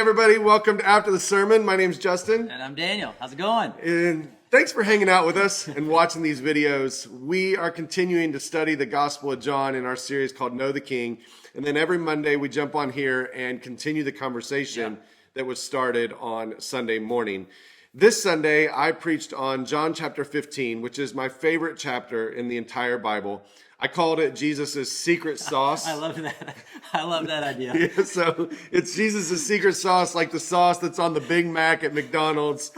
everybody. Welcome to After the Sermon. My name's Justin. And I'm Daniel. How's it going? And thanks for hanging out with us and watching these videos. We are continuing to study the Gospel of John in our series called Know the King. And then every Monday we jump on here and continue the conversation that was started on Sunday morning. This Sunday, I preached on John chapter 15, which is my favorite chapter in the entire Bible. I called it Jesus' secret sauce. I love that. I love that idea. Yeah, so it's Jesus' secret sauce, like the sauce that's on the Big Mac at McDonald's.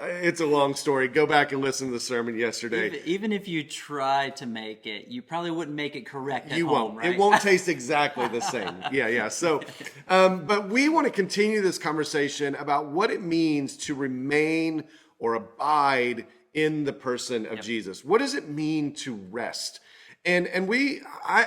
It's a long story. Go back and listen to the sermon yesterday. Even if you try to make it, you probably wouldn't make it correct at You home, won't. right? It won't taste exactly the same. Yeah. So, but we want to continue this conversation about what it means to remain or abide in the person of Jesus. What does it mean to rest? And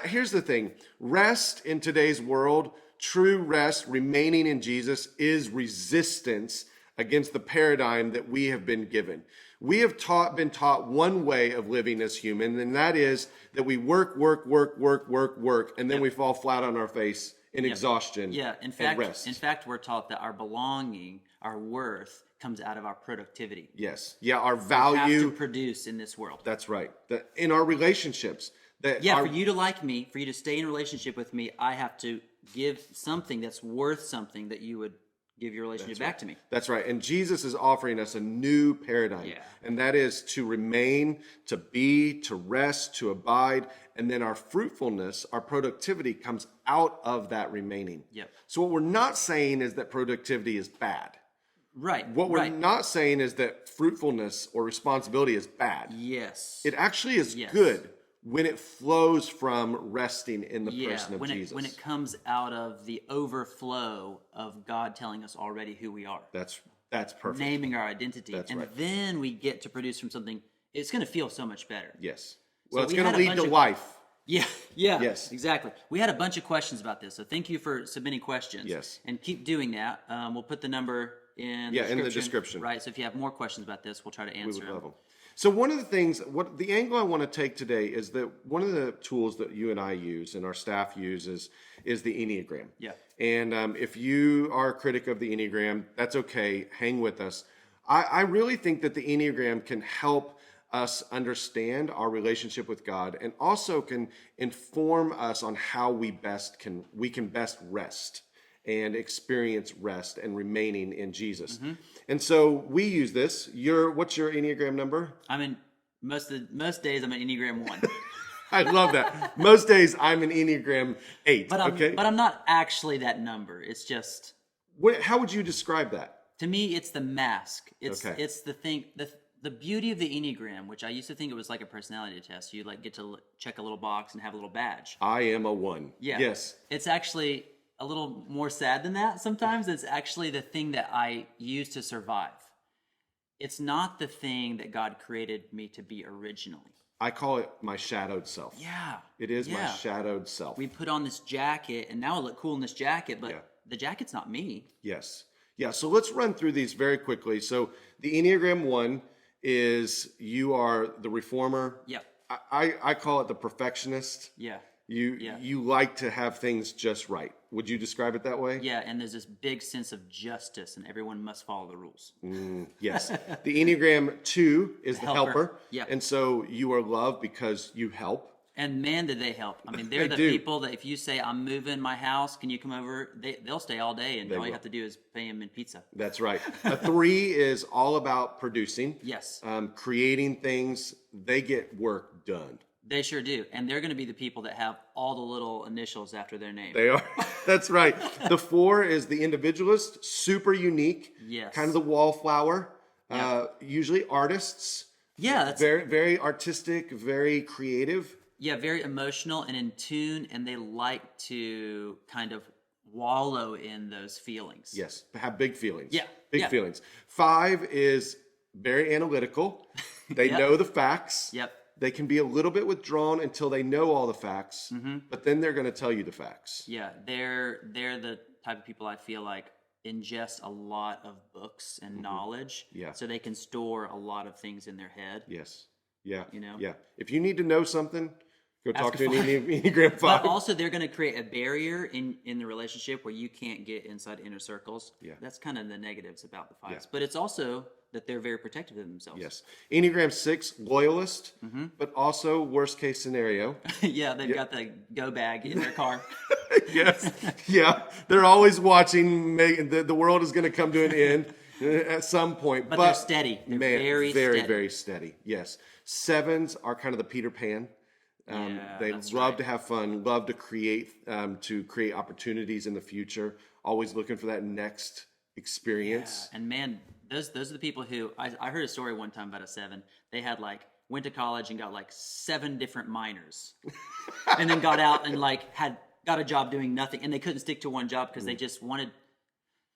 here's the thing. Rest in today's world, true rest, remaining in Jesus, is resistance against the paradigm that we have been given. We have been taught one way of living as human, and that is that we work, and then we fall flat on our face in exhaustion. Yeah, in fact, we're taught that our belonging, our worth, comes out of our productivity. Yes. Yeah, our value. We have to produce in this world. That's right. In our relationships. For you to like me, for you to stay in a relationship with me, I have to give something that's worth something that you would give your relationship back to me. That's right. And Jesus is offering us a new paradigm. Yeah. And that is to remain, to be, to rest, to abide. And then our fruitfulness, our productivity comes out of that remaining. Yep. So what we're not saying is that productivity is bad. Right. What we're not saying is that fruitfulness or responsibility is bad. Yes. It actually is good when it flows from resting in the person of Jesus. When it comes out of the overflow of God telling us already who we are. That's perfect. Naming our identity. That's right. Then we get to produce from something. It's going to feel so much better. Well, it's going to lead to life. Yeah. Yes. Exactly. We had a bunch of questions about this, so thank you for submitting questions. Yes. And keep doing that. We'll put the number in the description. Right, so if you have more questions about this, we'll try to answer them. Love them. So one of the things, the angle I want to take today is that one of the tools that you and I use and our staff uses is the Enneagram. Yeah. And if you are a critic of the Enneagram, that's okay. Hang with us. I really think that the Enneagram can help us understand our relationship with God and also can inform us on how we can best rest and experience rest and remaining in Jesus. Mm-hmm. And so we use this. What's your Enneagram number? I mean, most days I'm an Enneagram 1. I love that. Most days I'm an Enneagram 8. But I'm not actually that number. It's just. How would you describe that? To me, it's the mask. It's the thing. The beauty of the Enneagram, which I used to think it was like a personality test. You get to check a little box and have a little badge. I am a 1. Yeah. Yes. It's actually a little more sad than that sometimes. It's actually the thing that I use to survive. It's not the thing that God created me to be originally. I call it my shadowed self. Yeah. It is my shadowed self. We put on this jacket, and now I look cool in this jacket, but the jacket's not me. Yes. Yeah, so let's run through these very quickly. So the Enneagram 1 is you are the reformer. Yeah. I call it the perfectionist. Yeah. You like to have things just right. Would you describe it that way? Yeah, and there's this big sense of justice, and everyone must follow the rules. Yes. The Enneagram 2 is the helper. Yeah. And so you are loved because you help. And man, did they help. I mean, they're the people that if you say, I'm moving my house, can you come over? They'll stay all day, and all you have to do is pay them in pizza. That's right. A 3 is all about producing. Yes. Creating things. They get work done. They sure do. And they're going to be the people that have all the little initials after their name. They are. That's right. The 4 is the individualist, super unique. Yes. Kind of the wallflower. Usually artists. Yeah. That's very, very artistic, very creative. Yeah, very emotional and in tune, and they like to kind of wallow in those feelings. Yes, have big feelings. Yeah. Big feelings. 5 is very analytical. They know the facts. Yep. They can be a little bit withdrawn until they know all the facts, but then they're going to tell you the facts. Yeah, they're the type of people I feel like ingest a lot of books and knowledge, so they can store a lot of things in their head. Yes. Yeah. You know? Yeah. If you need to know something, Go talk Ask to a an five. Enneagram But 5. also, they're going to create a barrier in the relationship where you can't get inside inner circles. Yeah. That's kind of the negatives about the fives. Yeah. But it's also that they're very protective of themselves. Yes. Enneagram 6, loyalist, Mm-hmm. but also worst case scenario. Yeah, they've got the go bag in their car. Yes. Yeah. They're always watching. The world is going to come to an end at some point. But they're steady. They're very very, steady. very steady. Yes. 7s are kind of the Peter Pan. They that's love right. to have fun, love to create opportunities in the future, always looking for that next experience. And man, those are the people who I heard a story one time about a 7. They had went to college and got 7 different minors, and then got out and got a job doing nothing, and they couldn't stick to one job because they just wanted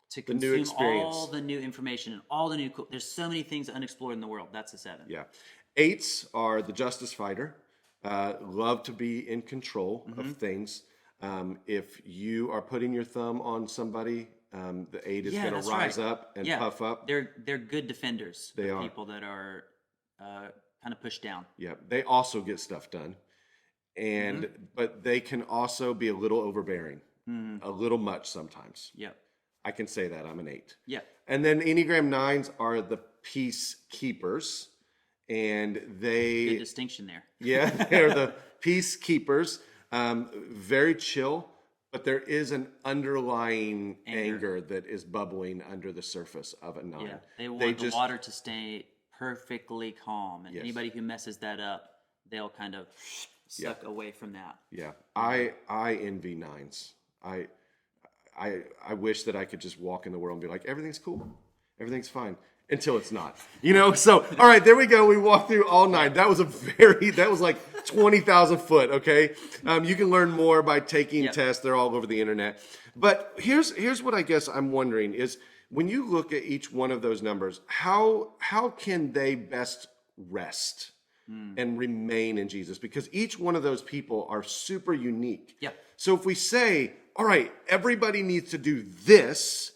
to The new consume experience. all the new information and all the new. There's so many things unexplored in the world. That's a 7. Yeah. 8s are the justice fighter, love to be in control of things. If you are putting your thumb on somebody, the 8 is going to rise up and puff up. They're good defenders. They are. People that are kind of pushed down. Yeah, they also get stuff done, and but they can also be a little overbearing, a little much sometimes. Yep. I can say that I'm an 8. Yeah. And then Enneagram 9s are the peacekeepers, and Good they distinction there. they're the peacekeepers, very chill, but there is an underlying anger that is bubbling under the surface of a 9. Yeah. They want the water to stay perfectly calm, and anybody who messes that up, they'll kind of suck away from that. Yeah, I envy 9s. I wish that I could just walk in the world and be like, everything's cool, everything's fine, until it's not. So all right, there we go. We walked through all 9. That was like 20,000 foot. Okay, you can learn more by taking tests. They're all over the internet. But here's what I guess I'm wondering is, when you look at each one of those numbers, how can they best rest and remain in Jesus? Because each one of those people are super unique. Yeah. So if we say, all right, everybody needs to do this,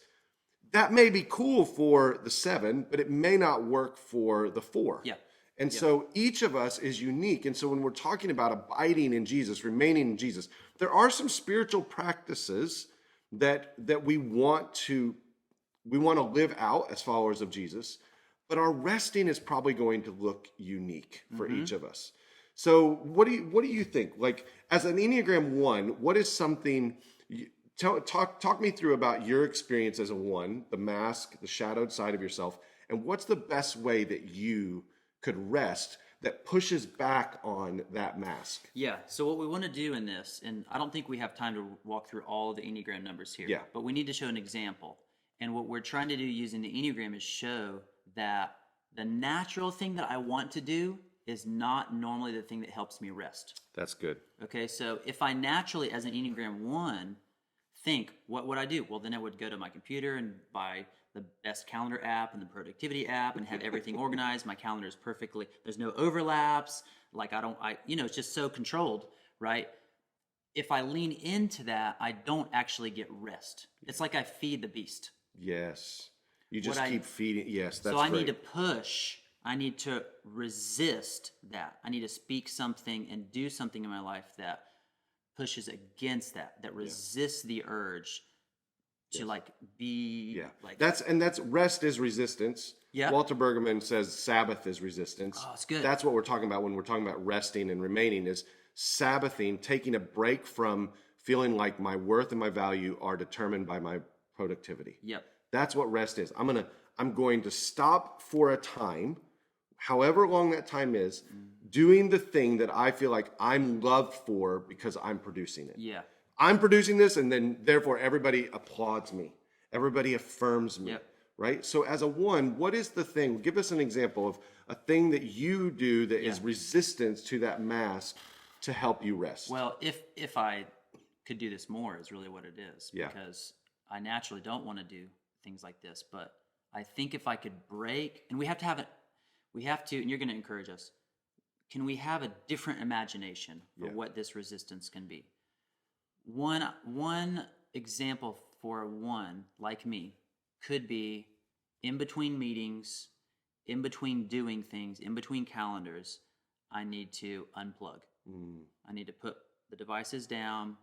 that may be cool for the 7, but it may not work for the 4. Yeah. And so each of us is unique. And so when we're talking about abiding in Jesus, remaining in Jesus, there are some spiritual practices that we want to live out as followers of Jesus, but our resting is probably going to look unique for each of us. So what do you think? Like, as an Enneagram 1, what is something? Talk me through about your experience as a 1, the mask, the shadowed side of yourself, and what's the best way that you could rest that pushes back on that mask? Yeah. So what we want to do in this, and I don't think we have time to walk through all of the Enneagram numbers here. Yeah. But we need to show an example. And what we're trying to do using the Enneagram is show that the natural thing that I want to do is not normally the thing that helps me rest. That's good. Okay, so if I naturally, as an Enneagram 1, think, what would I do? Well, then I would go to my computer and buy the best calendar app and the productivity app and have everything organized. My calendar is perfectly, there's no overlaps. It's just so controlled, right? If I lean into that, I don't actually get rest. It's like I feed the beast. Yes. You just keep feeding. Yes, that's So I great. need to push. I need to resist that. I need to speak something and do something in my life that pushes against that resists the urge to be that's rest is resistance. Yeah. Walter Bergman says Sabbath is resistance. Oh, it's good. That's what we're talking about when we're talking about resting and remaining, is Sabbathing, taking a break from feeling like my worth and my value are determined by my productivity. Yep. That's what rest is. I'm going to stop for a time, however long that time is, doing the thing that I feel like I'm loved for because I'm producing it. Yeah. I'm producing this, and then therefore everybody applauds me. Everybody affirms me. Yep. Right? So as a 1, what is the thing? Give us an example of a thing that you do that is resistance to that mask to help you rest. Well, if I could do this more is really what it is. Yeah. Because I naturally don't want to do things like this. But I think if I could break, and we have to, and you're going to encourage us, can we have a different imagination for what this resistance can be? One example for a 1 like me could be in between meetings, in between doing things, in between calendars, I need to unplug. I need to put the devices down.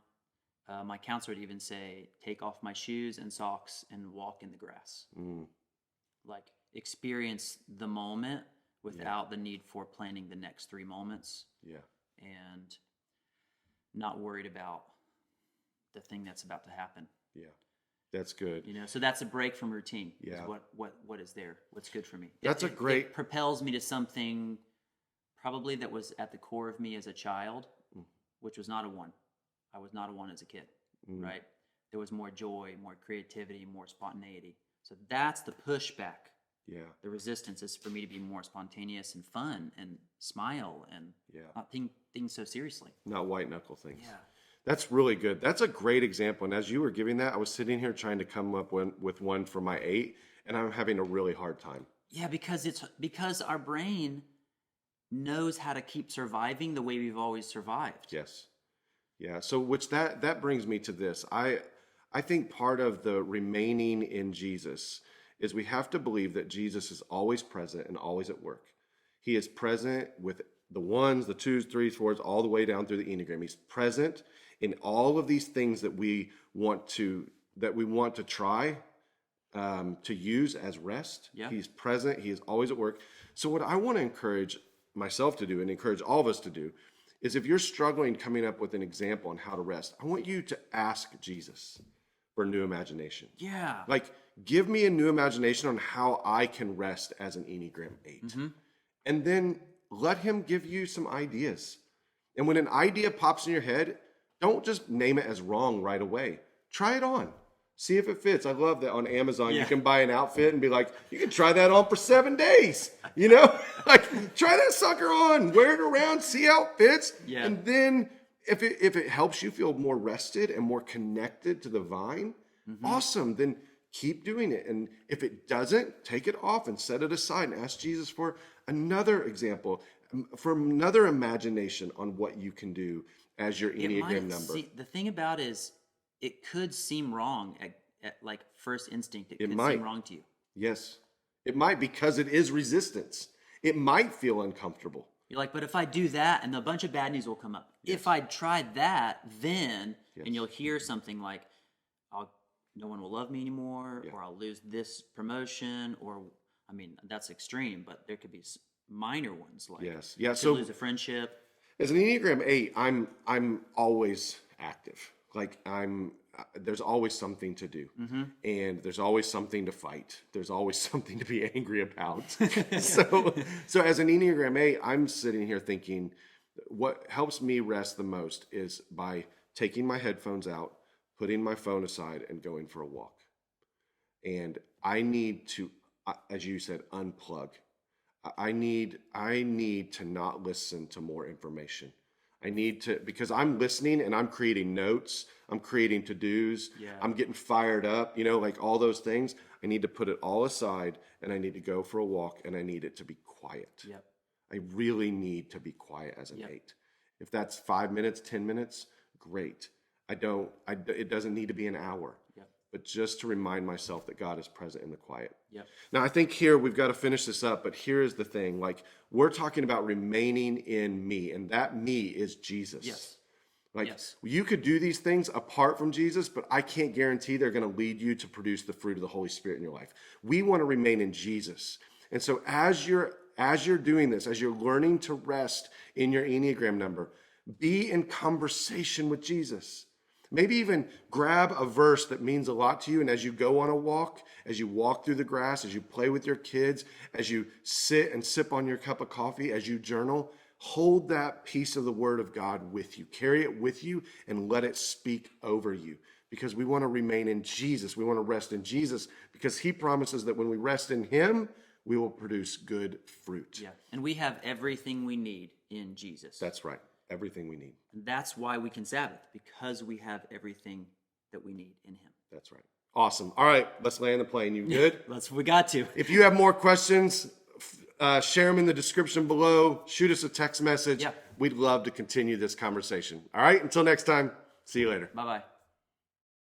My counselor would even say, take off my shoes and socks and walk in the grass. Like, experience the moment without the need for planning the next 3 moments. Yeah. And not worried about the thing that's about to happen. Yeah. That's good. You know, so that's a break from routine. Yeah. Is what is there? What's good for me? That's It propels me to something probably that was at the core of me as a child, which was not a 1. I was not a 1 as a kid, right? There was more joy, more creativity, more spontaneity. So that's the pushback. Yeah. The resistance is for me to be more spontaneous and fun and smile and not think things so seriously. Not white knuckle things. Yeah. That's really good. That's a great example. And as you were giving that, I was sitting here trying to come up with one for my 8, and I'm having a really hard time. Yeah, because our brain knows how to keep surviving the way we've always survived. Yes. Yeah. So which that brings me to this. I think part of the remaining in Jesus is we have to believe that Jesus is always present and always at work. He is present with the 1s, the 2s, 3s, 4s, all the way down through the Enneagram. He's present in all of these things that we want to try to use as rest. Yeah. He's present. He is always at work. So what I want to encourage myself to do and encourage all of us to do is, if you're struggling coming up with an example on how to rest, I want you to ask Jesus for a new imagination. Yeah. Like, give me a new imagination on how I can rest as an Enneagram 8. And then let him give you some ideas. And when an idea pops in your head, don't just name it as wrong right away. Try it on. See if it fits. I love that on Amazon you can buy an outfit and be like, you can try that on for 7 days. You know, like, try that sucker on, wear it around, see how it fits. Yeah. And then if it helps you feel more rested and more connected to the vine, awesome. Then keep doing it. And if it doesn't, take it off and set it aside and ask Jesus for another example, for another imagination on what you can do as your Enneagram number. See, the thing about it is, it could seem wrong at like first instinct. It could might. seem wrong to you. Yes, it might, because it is resistance. It might feel uncomfortable. You're like, but if I do that, and a bunch of bad news will come up. If I tried that, then, and you'll hear something like, no one will love me anymore, or I'll lose this promotion, or, I mean, that's extreme, but there could be minor ones like, so lose a friendship. As an Enneagram 8, I'm always active. Like, there's always something to do, and there's always something to fight. There's always something to be angry about. So as an Enneagram 8, I'm sitting here thinking, what helps me rest the most is by taking my headphones out, putting my phone aside, and going for a walk. And I need to, as you said, unplug. I need to not listen to more information. I need to, because I'm listening and I'm creating notes, I'm creating to-dos, I'm getting fired up, you know, like all those things. I need to put it all aside, and I need to go for a walk, and I need it to be quiet. I really need to be quiet as an 8. If that's 5 minutes, 10 minutes, great. It doesn't need to be an hour. But just to remind myself that God is present in the quiet. Now, I think here we've got to finish this up, but here's the thing. Like, we're talking about remaining in me, and that me is Jesus. You could do these things apart from Jesus, but I can't guarantee they're going to lead you to produce the fruit of the Holy Spirit in your life. We want to remain in Jesus. And so as you're doing this, as you're learning to rest in your Enneagram number, be in conversation with Jesus. Maybe even grab a verse that means a lot to you, and as you go on a walk, as you walk through the grass, as you play with your kids, as you sit and sip on your cup of coffee, as you journal, hold that piece of the Word of God with you. Carry it with you and let it speak over you, because we want to remain in Jesus. We want to rest in Jesus, because he promises that when we rest in him, we will produce good fruit. And we have everything we need in Jesus. That's right. Everything we need. And that's why we can Sabbath, because we have everything that we need in him. That's right. Awesome. All right, let's land the plane. You good? We got to. If you have more questions, share them in the description below. Shoot us a text message. We'd love to continue this conversation. All right, until next time, see you later. Bye-bye.